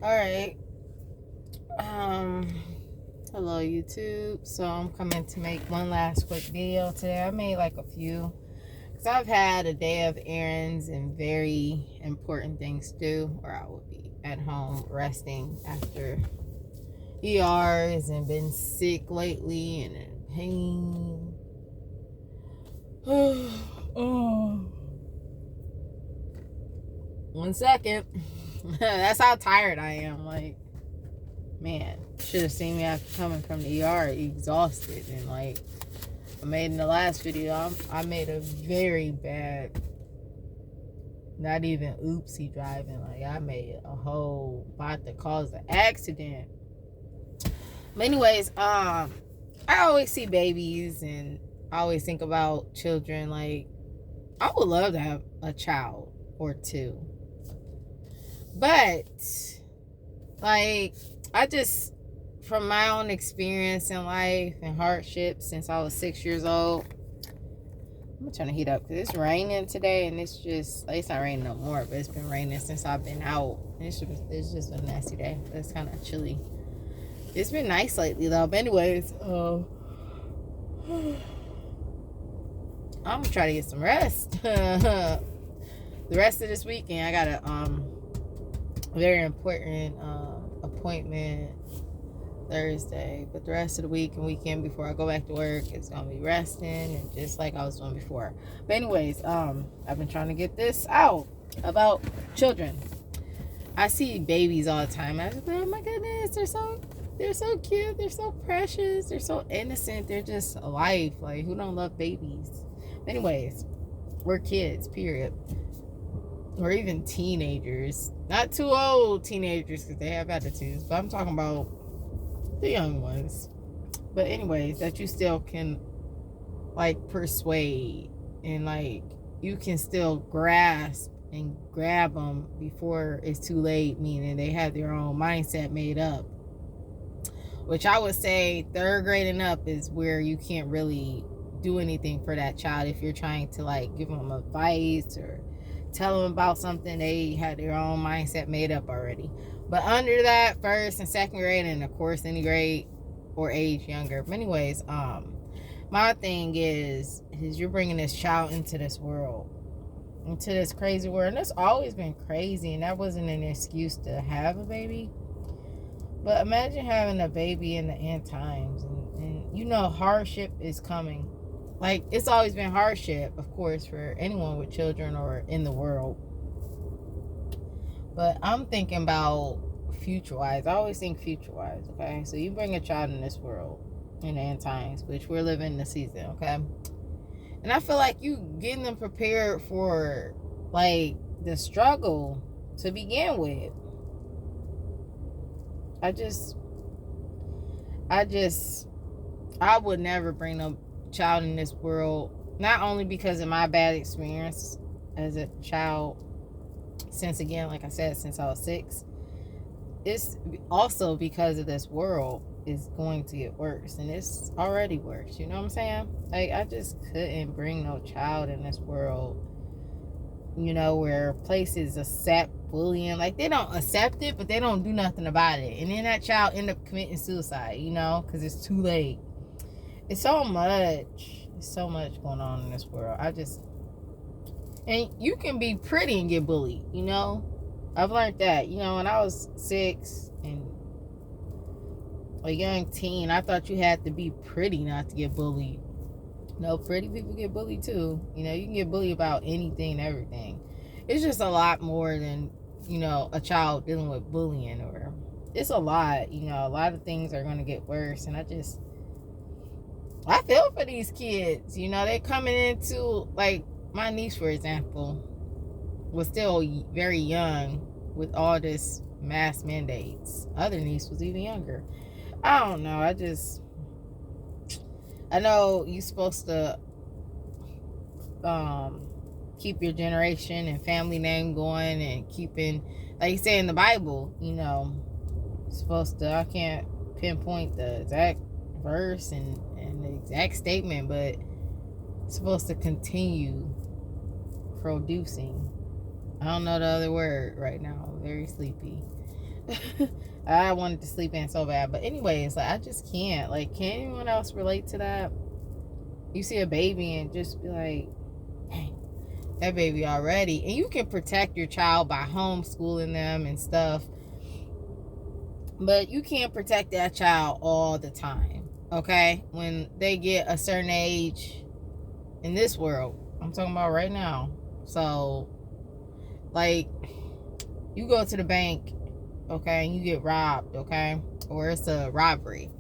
All right. Um, Hello YouTube. So I'm coming to make one last quick video today. I made like a few because I've had a day of errands and very important things to do, or I would be at home resting after ERs and been sick lately and in pain. Oh. 1 second. That's how tired I am. Like, man, should have seen me after coming from the ER exhausted. And like I made in the last video, I made a very bad, not even oopsie driving. Like I made a whole about to cause an accident. But anyways, I always see babies and I always think about children. Like I would love to have a child or two. But like I just, from my own experience in life and hardship since I was 6 years old, I'm gonna turn the heat up because it's raining today and it's just, like, it's not raining no more, but it's been raining since I've been out. It's just a nasty day. It's kind of chilly. It's been nice lately though. But anyways, I'm gonna try to get some rest. The rest of this weekend, I got a very important appointment Thursday, but the rest of the week and weekend before I go back to work, it's gonna be resting and just like I was doing before. But anyways, I've been trying to get this out about children. I see babies all the time. I just, oh my goodness, they're so cute, they're so precious, they're so innocent, they're just alive. Like, who don't love babies? But anyways, we're kids, period. Or even teenagers. Not too old teenagers because they have attitudes, but I'm talking about the young ones. But anyways, that you still can like persuade and like you can still grasp and grab them before it's too late, meaning they have their own mindset made up. Which I would say 3rd grade and up is where you can't really do anything for that child. If you're trying to like give them advice or tell them about something, they had their own mindset made up already. But under that, 1st and 2nd grade, and of course any grade or age younger. But anyways, my thing is you're bringing this child into this world, into this crazy world. And it's always been crazy, and that wasn't an excuse to have a baby. But imagine having a baby in the end times, and you know hardship is coming. Like, it's always been hardship, of course, for anyone with children or in the world. But I'm thinking about future-wise. I always think future-wise, okay? So you bring a child in this world in the end times, which we're living in the season, okay? And I feel like you getting them prepared for, like, the struggle to begin with. I would never bring a child in this world, not only because of my bad experience as a child, since again, like I said, since I was 6, it's also because of this world is going to get worse, and it's already worse. You know what I'm saying? Like, I just couldn't bring no child in this world, you know, where places accept bullying. Like, they don't accept it, but they don't do nothing about it, and then that child end up committing suicide, you know, because it's too late. It's so much going on in this world. And you can be pretty and get bullied, you know. I've learned that, you know, when I was 6 and a young teen, I thought you had to be pretty not to get bullied. No, pretty people get bullied too. You know, you can get bullied about anything and everything. It's just a lot more than, you know, a child dealing with bullying, or it's a lot, you know, a lot of things are going to get worse. And I feel for these kids, you know, they're coming into, like, my niece, for example, was still very young with all this mask mandates. Other niece was even younger. I don't know. I know you're supposed to keep your generation and family name going and keeping, like you say in the Bible, you know, supposed to, I can't pinpoint the exact verse and the exact statement, but it's supposed to continue producing. I don't know the other word right now. I'm very sleepy. I wanted to sleep in so bad. But anyways, like I just can't. Like, can anyone else relate to that? You see a baby and just be like, dang, that baby already. And you can protect your child by homeschooling them and stuff. But you can't protect that child all the time. Okay? When they get a certain age in this world, I'm talking about right now. So, like, you go to the bank, okay, and you get robbed, okay, or it's a robbery,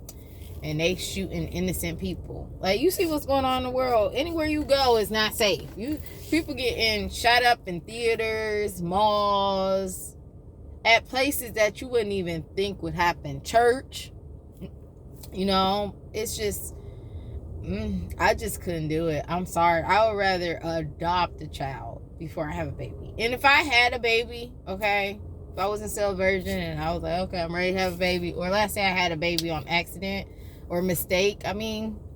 and they shooting innocent people. Like, you see what's going on in the world. Anywhere you go is not safe. People getting shot up in theaters, malls, at places that you wouldn't even think would happen. Church, it's just, I just couldn't do it. I'm sorry. I would rather adopt a child before I have a baby. And if I had a baby, okay, if I wasn't still a virgin and I was like, okay, I'm ready to have a baby, or let's say I had a baby on accident or mistake,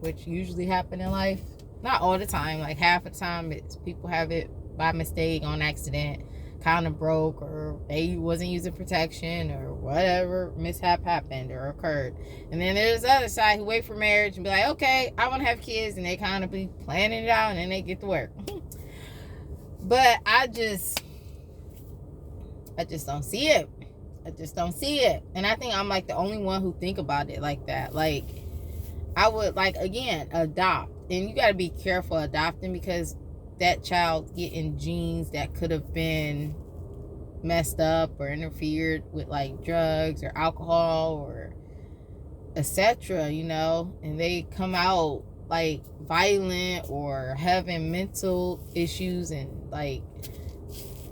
which usually happen in life. Not all the time, like half the time people have it by mistake, on accident, kind of broke, or they wasn't using protection, or whatever mishap happened or occurred. And then there's the other side who wait for marriage and be like, okay, I want to have kids, and they kind of be planning it out, and then they get to work. But I just don't see it. I just don't see it. And I think I'm like the only one who think about it like that. Like, I would, like, again, adopt. And you got to be careful adopting, because that child getting genes that could have been messed up or interfered with, like drugs or alcohol or etc., and they come out like violent or having mental issues and like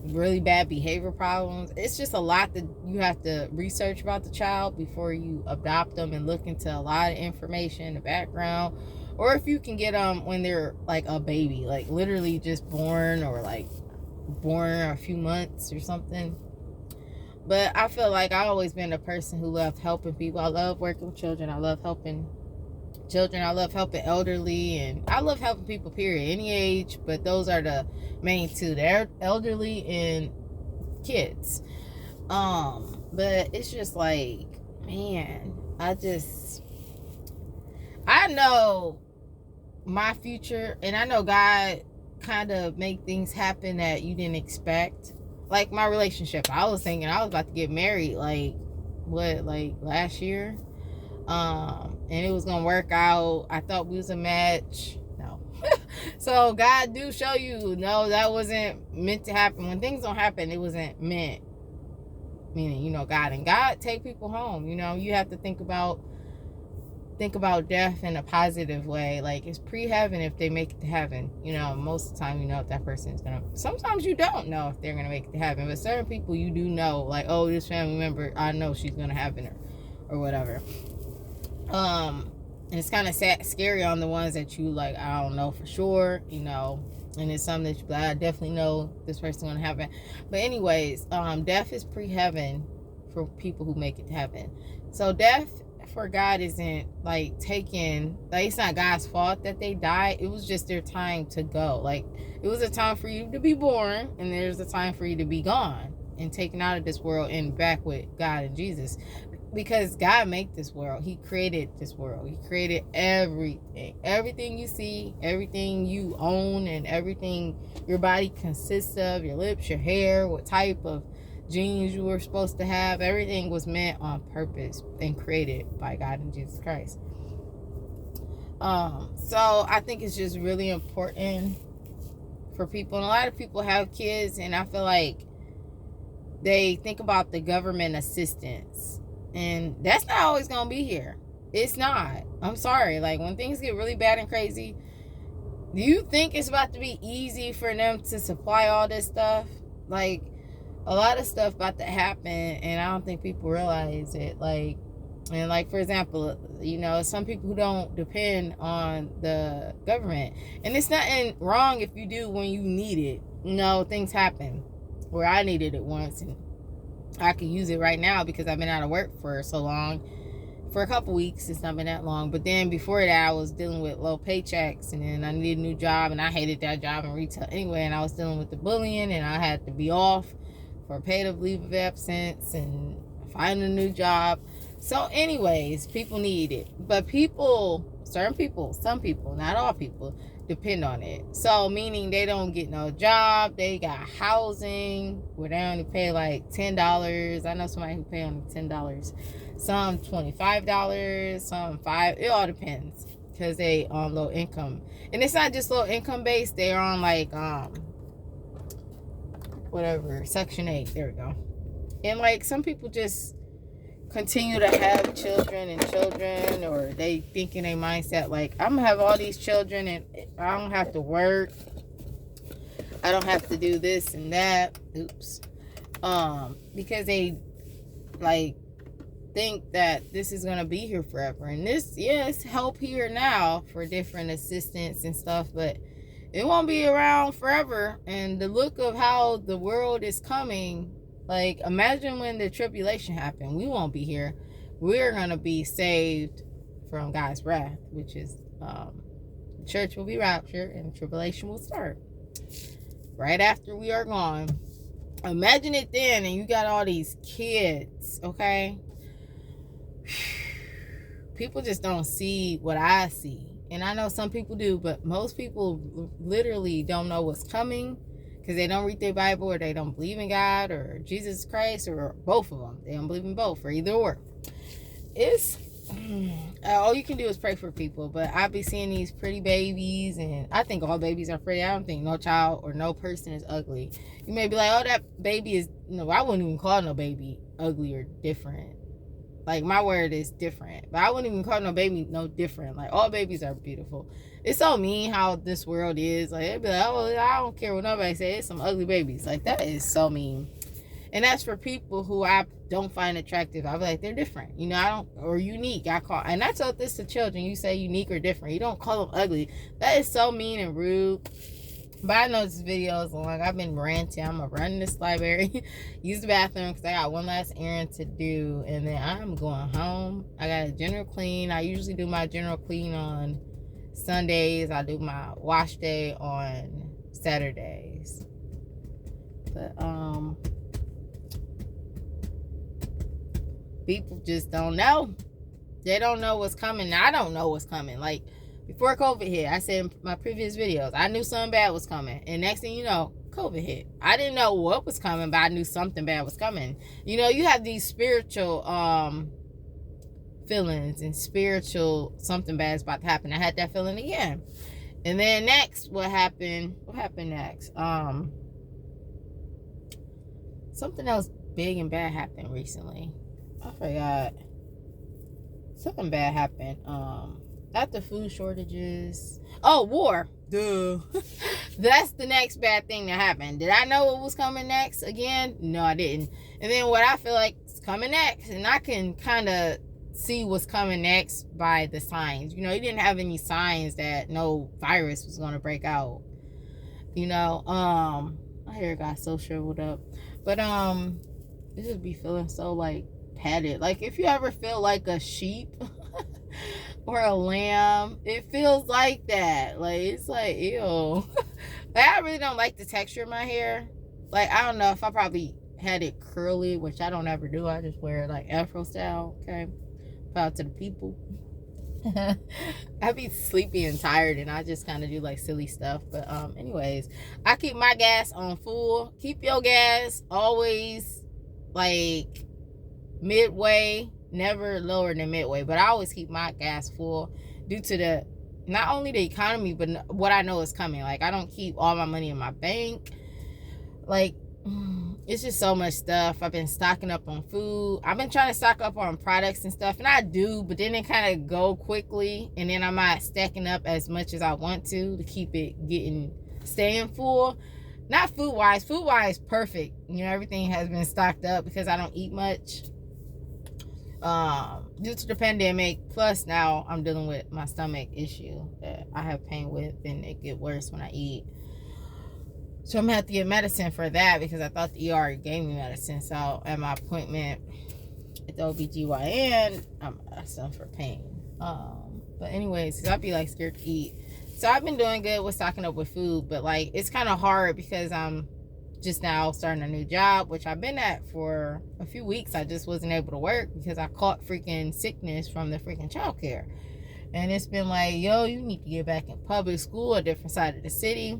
really bad behavior problems. It's just a lot that you have to research about the child before you adopt them, and look into a lot of information, the background, or if you can get them when they're like a baby, like literally just born, or like born a few months or something. But I feel like I've always been a person who loved helping people. I love working with children. I love helping children. I love helping elderly, and I love helping people, period, any age. But those are the main two: they're elderly and kids. But it's just like, man, I know my future, and I know God kind of make things happen that you didn't expect. Like my relationship, I was thinking I was about to get married like last year, and it was gonna work out. I thought we was a match. No. So God do show you, no, that wasn't meant to happen. When things don't happen, it wasn't meant, meaning God, and God take people home. You have to think about death in a positive way. Like, it's pre-heaven if they make it to heaven. Most of the time if that person is gonna, sometimes you don't know if they're gonna make it to heaven, but certain people you do know, like, oh, this family member, I know she's gonna heaven, or whatever. And it's kind of scary on the ones that you like, I don't know for sure, and it's something that you like, I definitely know this person's gonna happen. But anyways, death is pre-heaven for people who make it to heaven. So death for God isn't like taken, like, it's not God's fault that they died. It was just their time to go. Like, it was a time for you to be born, and there's a time for you to be gone and taken out of this world and back with God and Jesus. Because God made this world. He created this world. He created everything you see, everything you own, and everything your body consists of, your lips, your hair, what type of genes you were supposed to have. Everything was meant on purpose and created by God and Jesus Christ. So I think it's just really important for people, and a lot of people have kids, and I feel like they think about the government assistance, and that's not always gonna be here. It's not. I'm sorry. Like, when things get really bad and crazy, do you think it's about to be easy for them to supply all this stuff? Like, a lot of stuff about to happen, and I don't think people realize it. Like, and like, for example, some people who don't depend on the government, and it's nothing wrong if you do when you need it. Things happen where I needed it once, and I can use it right now because I've been out of work for so long, for a couple weeks. It's not been that long. But then before that, I was dealing with low paychecks, and then I needed a new job, and I hated that job in retail anyway, and I was dealing with the bullying, and I had to be off for paid leave of absence, and find a new job. So anyways, people need it. But some people, not all people, depend on it. So meaning they don't get no job, they got housing where they only pay like $10. I know somebody who pay only $10. Some $25, some $5. It all depends because they on low income. And it's not just low income based, they are on like whatever, Section 8. There we go. And like some people just continue to have children, or they think in their mindset like, I'm gonna have all these children and I don't have to work, I don't have to do this and that. Because they like think that this is gonna be here forever, and this, yes, help here now for different assistance and stuff, but it won't be around forever. And the look of how the world is coming, like, imagine when the tribulation happened. We won't be here. We're going to be saved from God's wrath, which is the church will be raptured and tribulation will start right after we are gone. Imagine it then, and you got all these kids, okay? People just don't see what I see. And I know some people do, but most people literally don't know what's coming, because they don't read their Bible, or they don't believe in God or Jesus Christ, or both of them. They don't believe in both, or either or. It's all you can do is pray for people. But I be seeing these pretty babies, and I think all babies are pretty. I don't think no child or no person is ugly. You may be like, oh, that baby is, no, I wouldn't even call no baby ugly or different. Like, my word is different, but I wouldn't even call no baby no different. Like, all babies are beautiful. It's so mean how this world is. Like, they'd be like, oh, I don't care what nobody say. It's some ugly babies. Like, that is so mean. And that's for people who I don't find attractive. I'll be like, they're different. You know, I don't, or unique. And I tell this to children. You say unique or different. You don't call them ugly. That is so mean and rude. But I know this video is long. I've been ranting. I'm going to run this library, use the bathroom, because I got one last errand to do. And then I'm going home. I got a general clean. I usually do my general clean on Sundays. I do my wash day on Saturdays. But people just don't know. They don't know what's coming. I don't know what's coming. Like, before COVID hit, I said in my previous videos, I knew something bad was coming. And next thing you know, COVID hit. I didn't know what was coming, but I knew something bad was coming. You know, you have these spiritual feelings and spiritual something bad is about to happen. I had that feeling again. And then next, what happened next? Something else big and bad happened recently. I forgot. Something bad happened. After food shortages. Oh, war. Duh. That's the next bad thing that happened. Did I know what was coming next again? No, I didn't. And then what I feel like is coming next, and I can kind of see what's coming next by the signs. You know, you didn't have any signs that no virus was going to break out. You know, my hair got so shriveled up. But it just be feeling so like padded. Like, if you ever feel like a sheep or a lamb, it feels like that. Like, it's like, ew. Like, I really don't like the texture of my hair. Like, I don't know if I probably had it curly, which I don't ever do. I just wear it like afro style. Okay, proud to the people. I be sleepy and tired, and I just kind of do like silly stuff. But anyways, I keep my gas on full. Keep your gas always like midway, never lower than midway. But I always keep my gas full due to the, not only the economy, but what I know is coming. Like, I don't keep all my money in my bank. Like, it's just so much stuff. I've been stocking up on food. I've been trying to stock up on products and stuff, and I do, but then it kind of go quickly, and then I'm not stacking up as much as I want to keep it staying full. Not food-wise. Food-wise, perfect. You know, everything has been stocked up because I don't eat much. Due to the pandemic, plus now I'm dealing with my stomach issue that I have pain with, and it get worse when I eat. So I'm gonna have to get medicine for that, because I thought the ER gave me medicine. So at my appointment at the OBGYN, I'm asking for pain. But anyways, cause I'd be like scared to eat. So I've been doing good with stocking up with food, but like, it's kind of hard because I'm just now starting a new job, which I've been at for a few weeks. I just wasn't able to work because I caught freaking sickness from the freaking childcare. And it's been like, yo, you need to get back in public school, a different side of the city.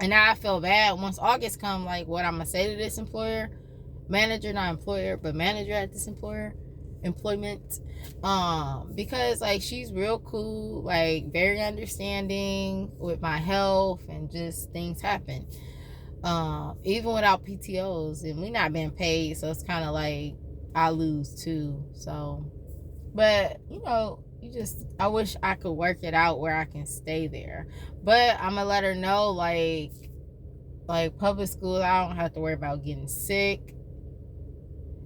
And now I feel bad once August come, like what I'm gonna say to this employer, manager, not employer, but manager at this employment, because like she's real cool, like very understanding with my health, and just things happen, even without PTOs, and we not being paid, so it's kind of like I lose too. So, but I wish I could work it out where I can stay there. But I'm gonna let her know, like public school, I don't have to worry about getting sick,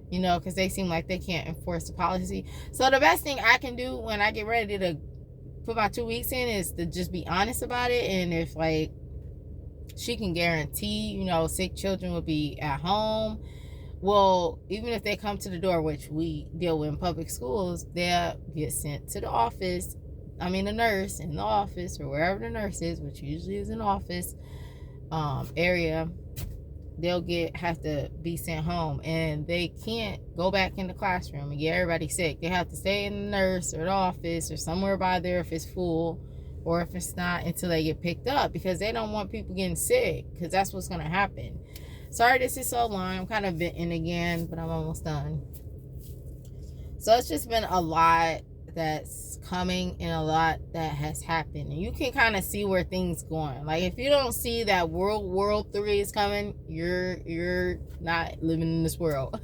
because they seem like they can't enforce the policy. So the best thing I can do when I get ready to put my 2 weeks in is to just be honest about it. And if like she can guarantee, sick children will be at home, well, even if they come to the door, which we deal with in public schools, they'll get sent to the office. I mean, the nurse in the office, or wherever the nurse is, which usually is an office area, they'll have to be sent home, and they can't go back in the classroom and get everybody sick. They have to stay in the nurse or the office or somewhere by there if it's full, or if it's not, until they get picked up, because they don't want people getting sick, because that's what's going to happen. Sorry this is so long. I'm kind of venting again, but I'm almost done. So it's just been a lot that's coming and a lot that has happened, and you can kind of see where things going. Like if you don't see that World War III is coming, you're not living in this world.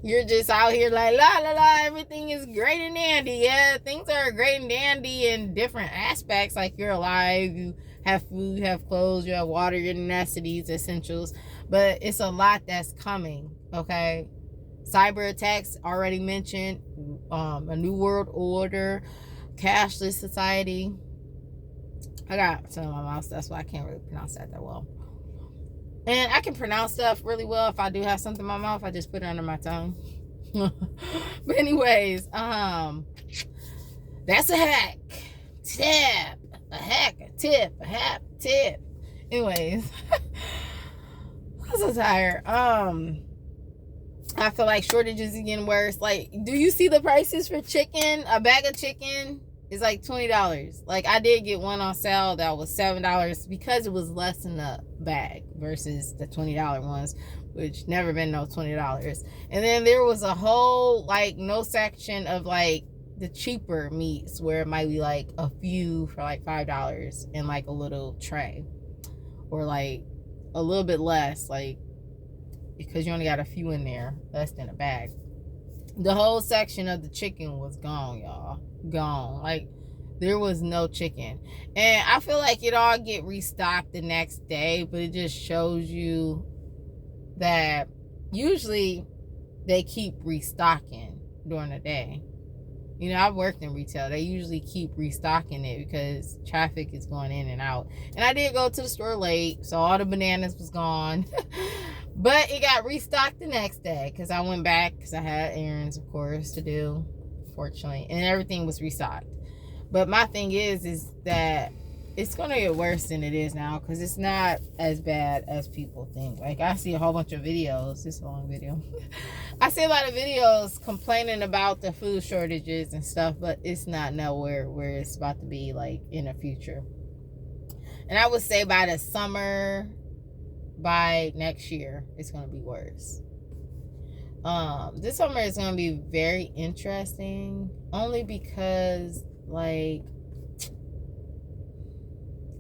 You're just out here like la la la, everything is great and dandy. Yeah, things are great and dandy in different aspects, like you're alive, you have food, you have clothes, you have water, your necessities, essentials, but it's a lot that's coming. Okay, cyber attacks already mentioned, a new world order, cashless society. I got some in my mouth, that's why I can't really pronounce that well. And I can pronounce stuff really well. If I do have something in my mouth, I just put it under my tongue. But anyways, that's a hack. Tip. A hack, a tip, a hack, tip. Anyways. I'm so tired. I feel like shortages is getting worse. Like, do you see the prices for chicken? A bag of chicken is like $20. Like, I did get one on sale that was $7 because it was less than a bag versus the $20 ones, which never been no $20. And then there was a whole, like, no section of, like, the cheaper meats where it might be, like, a few for, like, $5 in, like, a little tray. Or, like, a little bit less, like, because you only got a few in there, less than a bag. The whole section of the chicken was gone, y'all. Gone. Like, there was no chicken. And I feel like it all get restocked the next day, but it just shows you that usually they keep restocking during the day. I've worked in retail. They usually keep restocking it because traffic is going in and out. And I did go to the store late, so all the bananas was gone. But it got restocked the next day because I went back because I had errands, of course, to do, fortunately. And everything was restocked. But my thing is that it's going to get worse than it is now because it's not as bad as people think. Like, I see a whole bunch of videos. This is a long video. I see a lot of videos complaining about the food shortages and stuff, but it's not nowhere where it's about to be, like, in the future. And I would say by the summer, by next year, it's going to be worse. This summer is going to be very interesting, only because, like,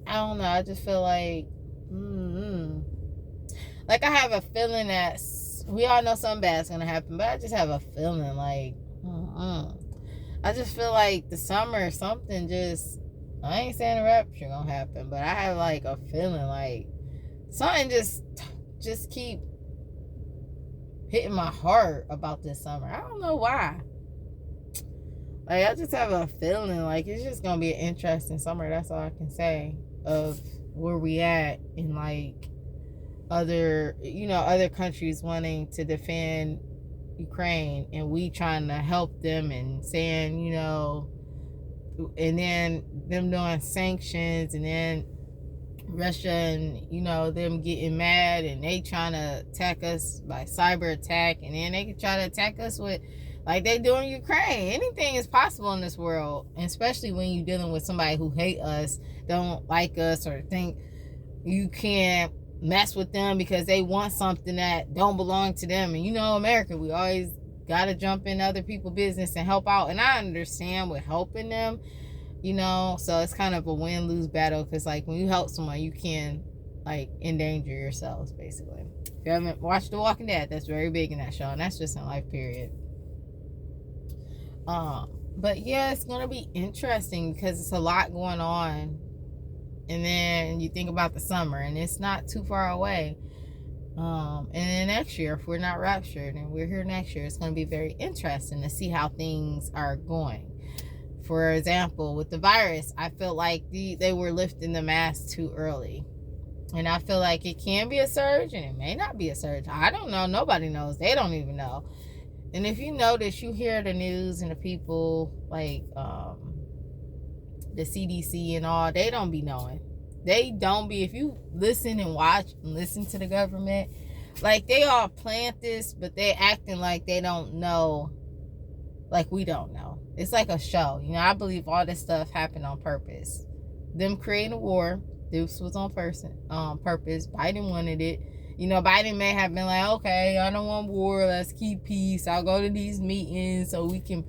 I don't know, I just feel like, like, I have a feeling that we all know something bad's going to happen, but I just have a feeling like, I just feel like the summer, something just, I ain't saying a rapture going to happen, but I have, like, a feeling like something just keep hitting my heart about this summer. I don't know why. Like, I just have a feeling like it's just going to be an interesting summer. That's all I can say of where we at in, like, other countries wanting to defend Ukraine and we trying to help them and saying, and then them doing sanctions, and then Russia and, you know, them getting mad and they trying to attack us by cyber attack, and then they can try to attack us with, like they do in Ukraine. Anything is possible in this world, and especially when you're dealing with somebody who hate us, don't like us, or think you can't mess with them because they want something that don't belong to them. And you know, America, we always gotta jump in other people's business and help out, and I understand with helping them, you know, so it's kind of a win-lose battle, because like when you help someone, you can like endanger yourselves basically. If you haven't watched The Walking Dead, that's very big in that show, and that's just in life, period. But yeah, it's gonna be interesting because it's a lot going on, and then you think about the summer, and it's not too far away. And then next year, if we're not raptured and we're here next year, it's going to be very interesting to see how things are going. For example, with the virus, I feel like they were lifting the mask too early. And I feel like it can be a surge and it may not be a surge. I don't know. Nobody knows. They don't even know. And if you notice, you hear the news and the people like the CDC and all, they don't be knowing. They don't be. If you listen and watch and listen to the government, like they all plant this, but they acting like they don't know, like we don't know. It's like a show. You know, I believe all this stuff happened on purpose. Them creating a war, this was on purpose. Biden wanted it. You know, Biden may have been like, okay, I don't want war. Let's keep peace. I'll go to these meetings so we can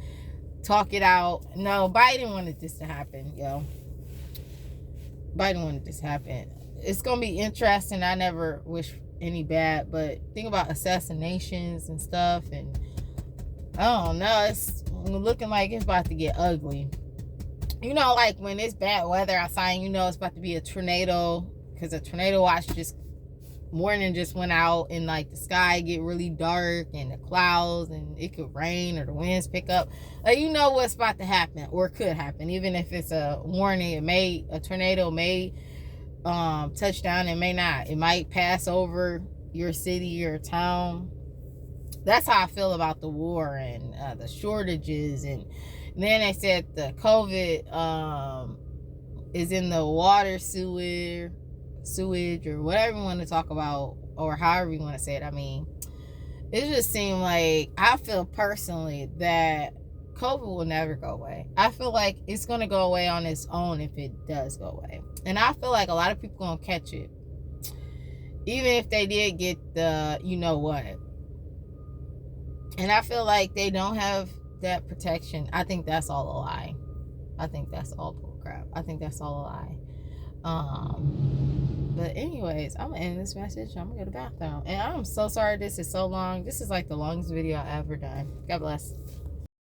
talk it out. No, Biden wanted this to happen, yo. Biden wanted this to happen. It's going to be interesting. I never wish any bad, but think about assassinations and stuff, and I don't know, it's looking like it's about to get ugly. You know, like when it's bad weather outside, you know it's about to be a tornado, because a tornado watch morning just went out, and like the sky get really dark and the clouds, and it could rain or the winds pick up. Like, you know what's about to happen or could happen. Even if it's a warning, a tornado may touch down, it may not. It might pass over your city or town. That's how I feel about the war and the shortages. And then they said the COVID is in the water, sewage, or whatever you want to talk about, or however you want to say it. I mean, it just seemed like, I feel personally that COVID will never go away. I feel like it's going to go away on its own if it does go away. And I feel like a lot of people going to catch it. Even if they did get the, you know what. And I feel like they don't have that protection. I think that's all a lie. I think that's all bullcrap. I think that's all a lie. But anyways, I'm gonna end this message. I'm gonna go to the bathroom. And I'm so sorry this is so long. This is like the longest video I've ever done. God bless.